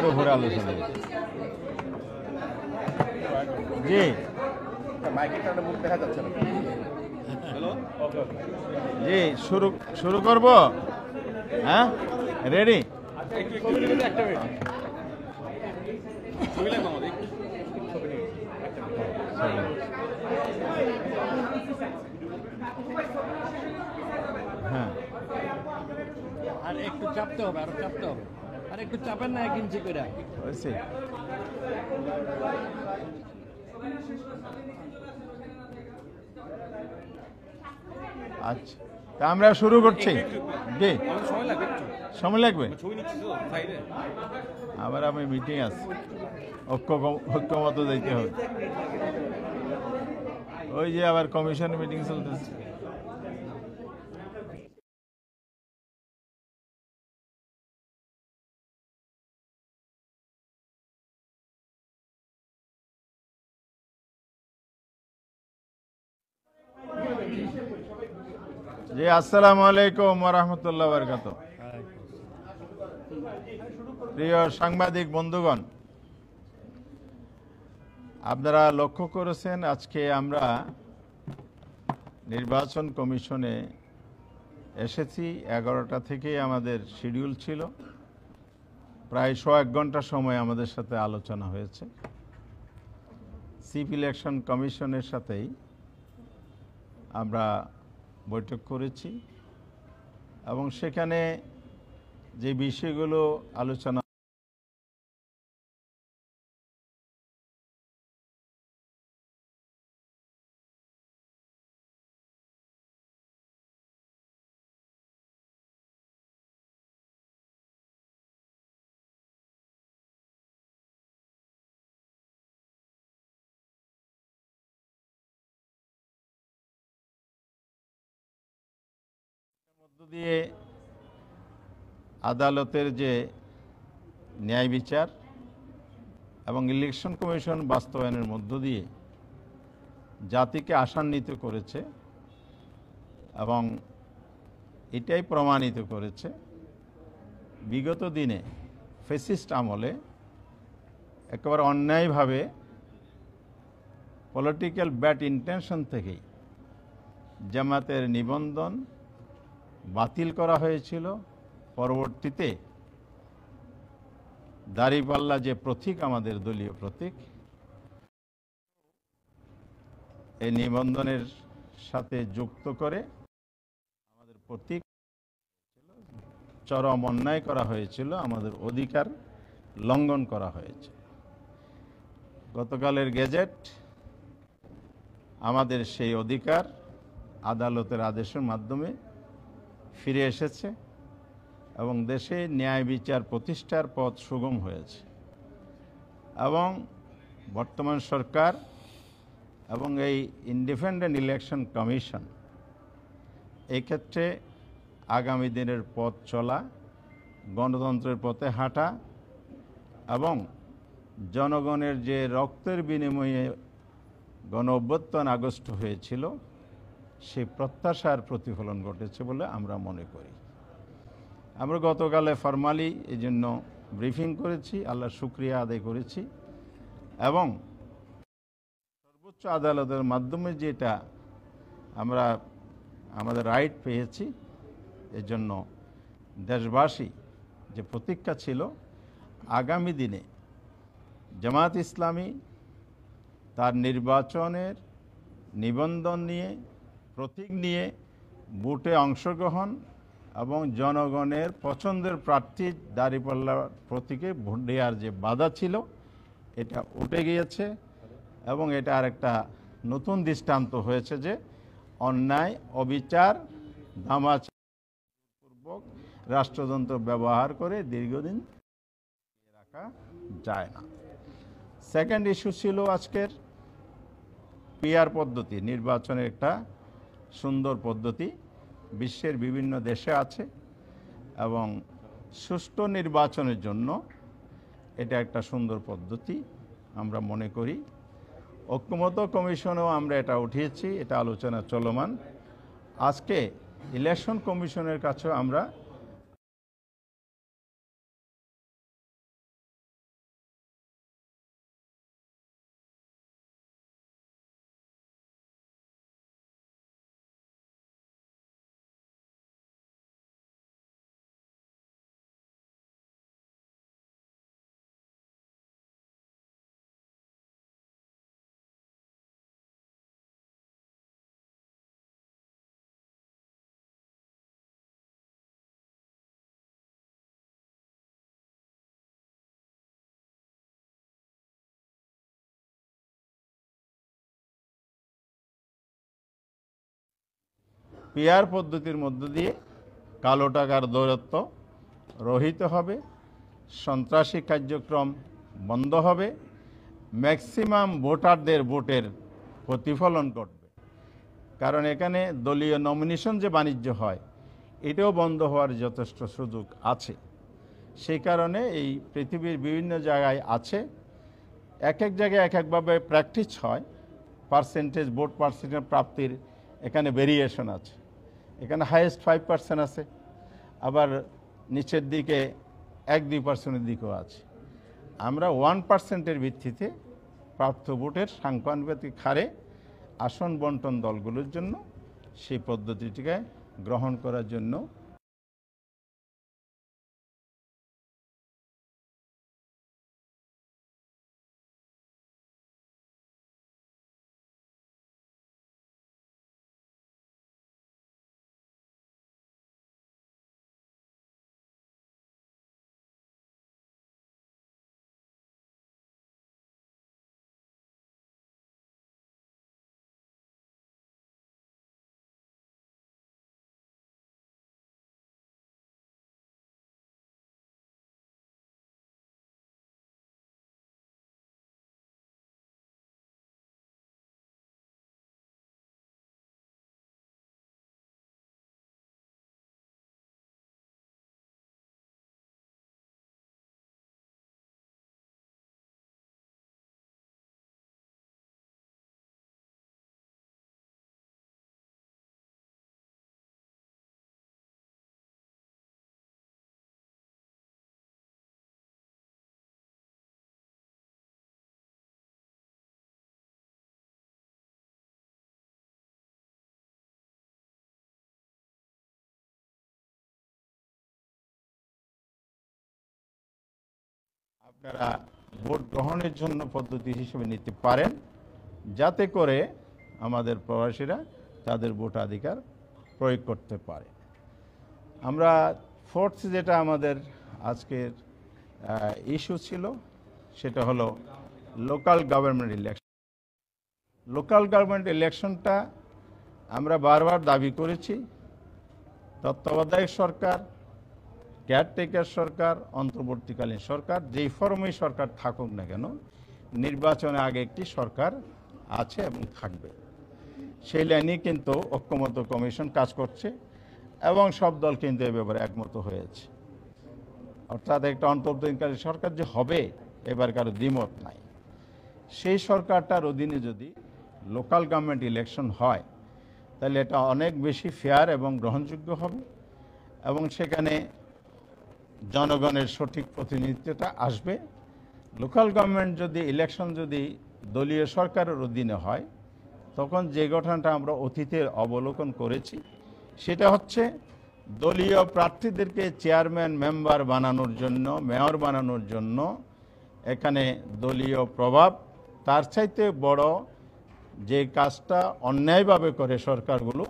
এটার উপরে আলোচনা। জি জি শুরু করব। হ্যাঁ, রেডি? হ্যাঁ, আর একটু চাপতে হবে, আরো চাপতে হবে, আর একটু চাপেন না 1 ইঞ্চি করে। হয়েছে। আচ্ছা, তা আমরা শুরু করছি। জি, সময় লাগবে। আবার আমি মিটিং আছে, ঐক্যমত যাইতে হবে। ওই যে আবার কমিশন মিটিং চলতেছে। জি, আসসালামু আলাইকুম ওয়া রাহমাতুল্লাহি ওয়া বারাকাতুহু। প্রিয় সাংবাদিক বন্ধুগণ, আপনারা লক্ষ্য করেছেন আজকে আমরা নির্বাচন কমিশনে এসেছি। 11টা থেকে আমাদের শিডিউল ছিল। প্রায় 1 ঘন্টা সময় আমাদের সাথে আলোচনা হয়েছে। চিফ ইলেকশন কমিশনের সাথেই আমরা বৈঠক করেছি এবং সেখানে যে বিষয়গুলো আলোচনা মধ্য দিয়ে আদালতের যে ন্যায় বিচার এবং ইলেকশন কমিশন বাস্তবায়নের মধ্য দিয়ে জাতিকে আশান্বিত করেছে এবং এটাই প্রমাণিত করেছে বিগত দিনে ফ্যাসিস্ট আমলে একেবারে অন্যায়ভাবে পলিটিক্যাল ব্যাড ইন্টেনশন থেকেই জামাতের নিবন্ধন বাতিল করা হয়েছিল। পরবর্তীতে দাঁড়িপাল্লা যে প্রতীক, আমাদের দলীয় প্রতীক, এই নিবন্ধনের সাথে যুক্ত করে আমাদের প্রতীক চরম অন্যায় করা হয়েছিল, আমাদের অধিকার লঙ্ঘন করা হয়েছে। গতকালের গেজেট আমাদের সেই অধিকার আদালতের আদেশের মাধ্যমে ফিরে এসেছে এবং দেশে ন্যায় বিচার প্রতিষ্ঠার পথ সুগম হয়েছে এবং বর্তমান সরকার এবং এই ইন্ডিপেন্ডেন্ট ইলেকশন কমিশন এই ক্ষেত্রে আগামী দিনের পথ চলা, গণতন্ত্রের পথে হাঁটা এবং জনগণের যে রক্তের বিনিময়ে গণ অভ্যুত্থান আগস্ট হয়েছিল সেই প্রত্যাশার প্রতিফলন ঘটেছে বলে আমরা মনে করি। আমরা গতকালে ফরমালি এই জন্য ব্রিফিং করেছি, আল্লাহর শুকরিয়া আদায় করেছি এবং সর্বোচ্চ আদালতের মাধ্যমে যেটা আমরা আমাদের রাইট পেয়েছি, এজন্য দেশবাসী যে প্রতীক্ষা ছিল আগামী দিনে জামাত ইসলামী তার নির্বাচনের নিবন্ধন নিয়ে, প্রতীক নিয়ে ভোটে অংশগ্রহণ এবং জনগণের পছন্দের প্রার্থী দাঁড়িপাল্লা প্রতীকে ভোট দেওয়ার যে বাধা ছিল এটা উঠে গিয়েছে এবং এটা আরেকটা নতুন দৃষ্টান্ত হয়েছে যে অন্যায়, অবিচার, দামাচারপূর্বক রাষ্ট্রযন্ত্র ব্যবহার করে দীর্ঘদিন রাখা যায় না। সেকেন্ড ইস্যু ছিল আজকের পিআর পদ্ধতি। নির্বাচনের একটা সুন্দর পদ্ধতি বিশ্বের বিভিন্ন দেশে আছে এবং সুষ্ঠু নির্বাচনের জন্য এটা একটা সুন্দর পদ্ধতি আমরা মনে করি। ঐক্যমত কমিশনেও আমরা এটা উঠিয়েছি, এটা আলোচনা চলমান। আজকে ইলেকশন কমিশনের কাছেও আমরা পিআর পদ্ধতির মধ্য দিয়ে কালো টাকার দৌরাত্ম্য রহিত হবে, সন্ত্রাসী কার্যক্রম বন্ধ হবে, ম্যাক্সিমাম ভোটারদের ভোটের প্রতিফলন ঘটবে। কারণ এখানে দলীয় নমিনেশন যে বাণিজ্য হয় এটাও বন্ধ হওয়ার যথেষ্ট সুযোগ আছে। সেই কারণে এই পৃথিবীর বিভিন্ন জায়গায় আছে, এক এক জায়গায় এক একভাবে প্র্যাকটিস হয়, পার্সেন্টেজ ভোট পার্সেন্টেজ প্রাপ্তির এখানে ভেরিয়েশন আছে। এখানে হাইয়েস্ট 5% আছে, আবার নিচের দিকে 1-2%-এর দিকেও আছে। আমরা 1%-এর ভিত্তিতে প্রাপ্ত ভোটের সাংখ্যানুপাতিক হারে আসন বন্টন দলগুলোর জন্য সেই পদ্ধতিটিকে গ্রহণ করার জন্য আপনারা ভোট গ্রহণের জন্য পদ্ধতি হিসেবে নিতে পারেন, যাতে করে আমাদের প্রবাসীরা তাদের ভোটাধিকার প্রয়োগ করতে পারে। আমরা ফোর্থ যেটা আমাদের আজকের ইস্যু ছিল সেটা হলো local government election. Local government ইলেকশনটা আমরা বারবার দাবি করেছি, তত্ত্বাবধায়ক সরকার, কেয়ারটেকার সরকার, অন্তর্বর্তীকালীন সরকার, যেই ফর্মেই সরকার থাকুক না কেন, নির্বাচনে আগে একটি সরকার আছে এবং থাকবে। সেই লাইনে কিন্তু ঐক্যমত্য কমিশন কাজ করছে এবং সব দল কিন্তু এ ব্যাপারে একমত হয়েছে। অর্থাৎ একটা অন্তর্বর্তীকালীন সরকার যে হবে এবার কারো দ্বিমত নাই। সেই সরকারটার অধীনে যদি লোকাল গভর্নমেন্ট ইলেকশন হয় তাহলে এটা অনেক বেশি ফেয়ার এবং গ্রহণযোগ্য হবে এবং সেখানে জনগণের সঠিক প্রতিনিধিত্বটা আসবে। লোকাল গভর্নমেন্ট যদি ইলেকশন যদি দলীয় সরকারের অধীনে হয় তখন যে ঘটনাটা আমরা অতীতে অবলোকন করেছি সেটা হচ্ছে দলীয় প্রার্থীদেরকে চেয়ারম্যান মেম্বার বানানোর জন্য, মেয়র বানানোর জন্য এখানে দলীয় প্রভাব, তার চাইতে বড় যে কাজটা অন্যায়ভাবে করে সরকারগুলো,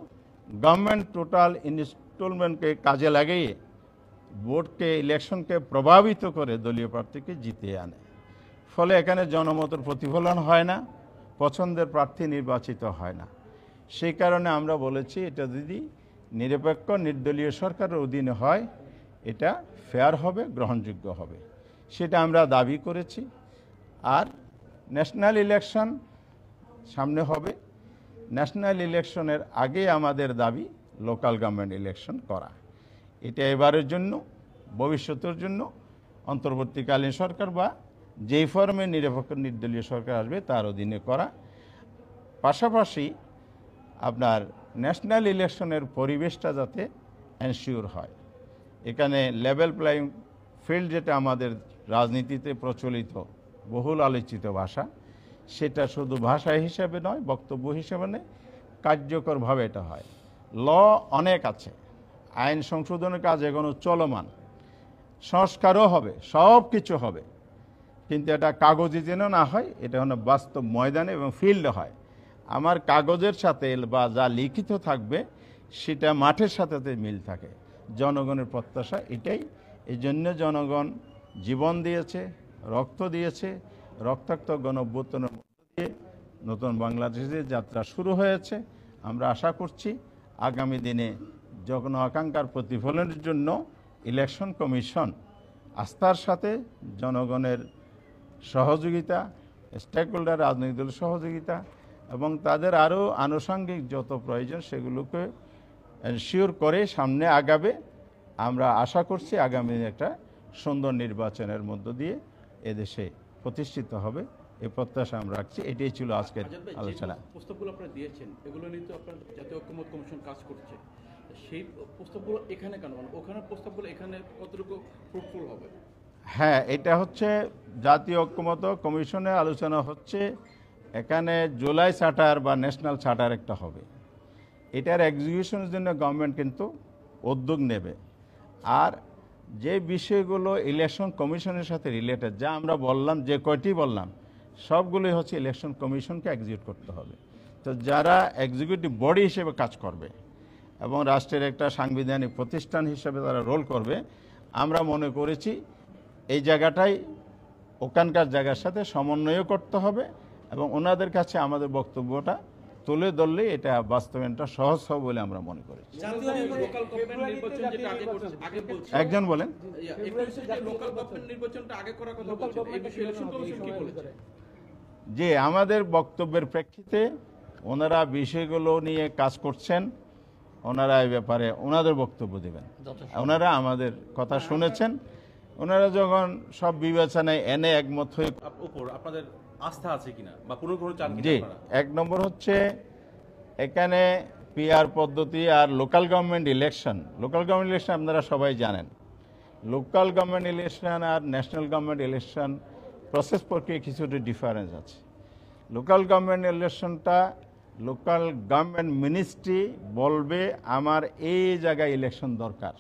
গভর্নমেন্ট টোটাল ইনস্টলমেন্টকে কাজে লাগিয়ে ভোটকে ইলেকশনকে প্রভাবিত করে দলীয় প্রার্থীকে জিতিয়ে আনে। ফলে এখানে জনমতের প্রতিফলন হয় না, পছন্দের প্রার্থী নির্বাচিত হয় না। সেই কারণে আমরা বলেছি এটা যদি নিরপেক্ষ নির্দলীয় সরকারের অধীনে হয় এটা ফেয়ার হবে, গ্রহণযোগ্য হবে, সেটা আমরা দাবি করেছি। আর ন্যাশনাল ইলেকশন সামনে হবে, ন্যাশনাল ইলেকশনের আগে আমাদের দাবি লোকাল গভর্নমেন্ট ইলেকশন করা। এটা এবারের জন্য, ভবিষ্যতের জন্য অন্তর্বর্তীকালীন সরকার বা যেই ফর্মে নিরপেক্ষ নির্দলীয় সরকার আসবে তার অধীনে করা। পাশাপাশি আপনার ন্যাশনাল ইলেকশনের পরিবেশটা যাতে এনশিওর হয়। এখানে লেভেল প্লেইং ফিল্ড যেটা আমাদের রাজনীতিতে প্রচলিত বহুল আলোচিত ভাষা, সেটা শুধু ভাষা হিসেবে নয়, বক্তব্য হিসেবে নয়, কার্যকরভাবে এটা হয়। ল অনেক আছে, আইন সংশোধনের কাজ এখনো চলমান, সংস্কারও হবে, সব কিছু হবে, কিন্তু এটা কাগজে যেন না হয়, এটা যেন বাস্তব ময়দানে এবং ফিল্ডে হয়। আমার কাগজের সাথে বা যা লিখিত থাকবে সেটা মাঠের সাথে মিল থাকে। জনগণের প্রত্যাশা এটাই। এই জন্য জনগণ জীবন দিয়েছে, রক্ত দিয়েছে। রক্তাক্ত গণঅভ্যুত্থানের মধ্য দিয়ে নতুন বাংলাদেশের যাত্রা শুরু হয়েছে। আমরা আশা করছি আগামী দিনে জন আকাঙ্ক্ষার প্রতিফলনের জন্য ইলেকশন কমিশন আস্থার সাথে জনগণের সহযোগিতা, স্টেক হোল্ডার রাজনৈতিক দলের সহযোগিতা এবং তাদের আরও আনুষঙ্গিক যত প্রয়োজন সেগুলোকে এনশিওর করে সামনে আগাবে। আমরা আশা করছি আগামী একটা সুন্দর নির্বাচনের মধ্য দিয়ে এদেশে প্রতিষ্ঠিত হবে, এই প্রত্যাশা আমরা রাখছি। এটাই ছিল আজকের আলোচনা। প্রস্তাবগুলো আপনারা দিয়েছেন এগুলো নিয়ে তো আপনার জাতীয় ঐক্যমত্য কমিশন কাজ করছে, সেই প্রস্তাবগুলো এখানে কেন, মানে ওখানে প্রস্তাবগুলো এখানে কতটুকু ফ্রুটফুল হবে? হ্যাঁ, এটা হচ্ছে জাতীয় ঐক্যমত্য কমিশনে আলোচনা হচ্ছে। এখানে জুলাই চার্টার বা ন্যাশনাল চার্টার একটা হবে, এটার এক্সিকিউশনের জন্য গভর্নমেন্ট কিন্তু উদ্যোগ নেবে। আর যে বিষয়গুলো ইলেকশন কমিশনের সাথে রিলেটেড, যা আমরা বললাম, যে কয়টি বললাম, সবগুলোই হচ্ছে ইলেকশন কমিশনকে এক্সিকিউট করতে হবে। তো যারা এক্সিকিউটিভ বডি হিসেবে কাজ করবে এবং রাষ্ট্রের একটা সাংবিধানিক প্রতিষ্ঠান হিসেবে তারা রোল করবে, আমরা মনে করেছি এই জায়গাটাই ওখানকার জায়গার সাথে সমন্বয় করতে হবে এবং ওনাদের কাছে আমাদের বক্তব্যটা তুলে ধরলে এটা বাস্তবায়নটা সহজ হবে বলে আমরা মনে করি। লোকাল গভর্নমেন্ট নির্বাচন যেটা আগে বলছে, একজন বলেন, লোকাল গভর্নমেন্ট নির্বাচনটা আগে করার কথা বলছেন, এই বিষয়ে ইলেকশন কমিশন কি বলেছে? যে আমাদের বক্তব্যের প্রেক্ষিতে ওনারা বিষয়গুলো নিয়ে কাজ করছেন, ওনারা এই ব্যাপারে ওনাদের বক্তব্য দেবেন। ওনারা আমাদের কথা শুনেছেন, ওনারা যখন সব বিবেচনায় এনে একমত হয়ে উপর আপনাদের আস্থা আছে কিনা বা কোনো চান কিনা জি, আপনারা? এক নম্বর হচ্ছে এখানে পিআর পদ্ধতি আর local government election. Local government election আপনারা সবাই জানেন, লোকাল গভর্নমেন্ট ইলেকশন আর ন্যাশনাল গভর্নমেন্ট ইলেকশন প্রসেস প্রক্রিয়া কিছুটা ডিফারেন্স আছে। লোকাল গভর্নমেন্ট ইলেকশনটা লোকাল গভর্নমেন্ট মিনিস্ট্রি বলবে আমার এই জায়গায় ইলেকশন দরকার।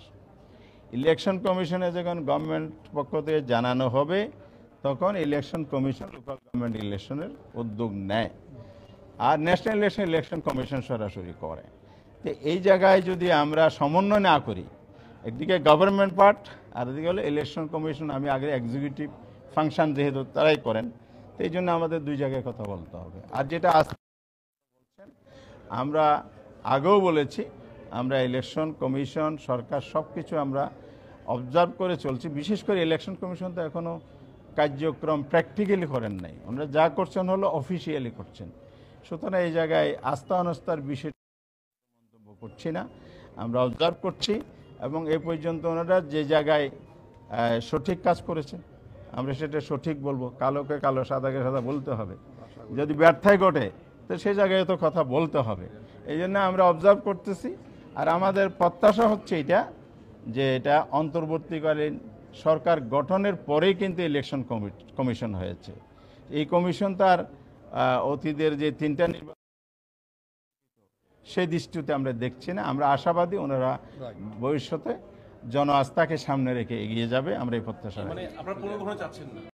ইলেকশন কমিশনে যখন গভর্নমেন্ট পক্ষ থেকে জানানো হবে তখন ইলেকশন কমিশন লোকাল গভর্নমেন্ট ইলেকশনের উদ্যোগ নেয়, আর ন্যাশনাল ইলেকশন কমিশন সরাসরি করে। তো এই জায়গায় যদি আমরা সমন্বয় না করি, একদিকে গভর্নমেন্ট পার্ট আর এদিকে হলো ইলেকশন কমিশন, আমি আগে এক্সিকিউটিভ ফাংশন যেহেতু তারাই করেন, তো এই জন্য আমাদের দুই জায়গায় কথা বলতে হবে। আর যেটা বলছেন, আমরা আগেও বলেছি, আমরা ইলেকশন কমিশন সরকার সব কিছু আমরা অবজার্ভ করে চলছি। বিশেষ করে ইলেকশন কমিশন তো এখনও কার্যক্রম প্র্যাকটিক্যালি করেন নাই, ওনারা যা করছেন হলো অফিসিয়ালি করছেন। সুতরাং এই জায়গায় আস্থা অনাস্থার বিষয়ে মন্তব্য করছি না, আমরা অবজার্ভ করছি এবং এ পর্যন্ত ওনারা যে জায়গায় সঠিক কাজ করেছে আমরা সেটা সঠিক বলবো। কালোকে কালো, সাদাকে সাদা বলতে হবে। যদি ব্যর্থায় ঘটে তো সে জায়গায় তো কথা বলতে হবে। এই জন্য আমরা অবজার্ভ করতেছি। আর আমাদের প্রত্যাশা হচ্ছে এটা, যে এটা অন্তর্বর্তীকালীন সরকার গঠনের পরেই কিন্তু ইলেকশন কমিশন হয়েছে। এই কমিশন তার অতীতের যে 3টা নির্বাচন সেই দৃষ্টিতে আমরা দেখছি না। আমরা আশাবাদী ওনারা ভবিষ্যতে জন আস্থাকে সামনে রেখে এগিয়ে যাবে, আমরা এই প্রত্যাশা রাখি। মানে আপনারা পুনর্গঠন চাচ্ছেন না?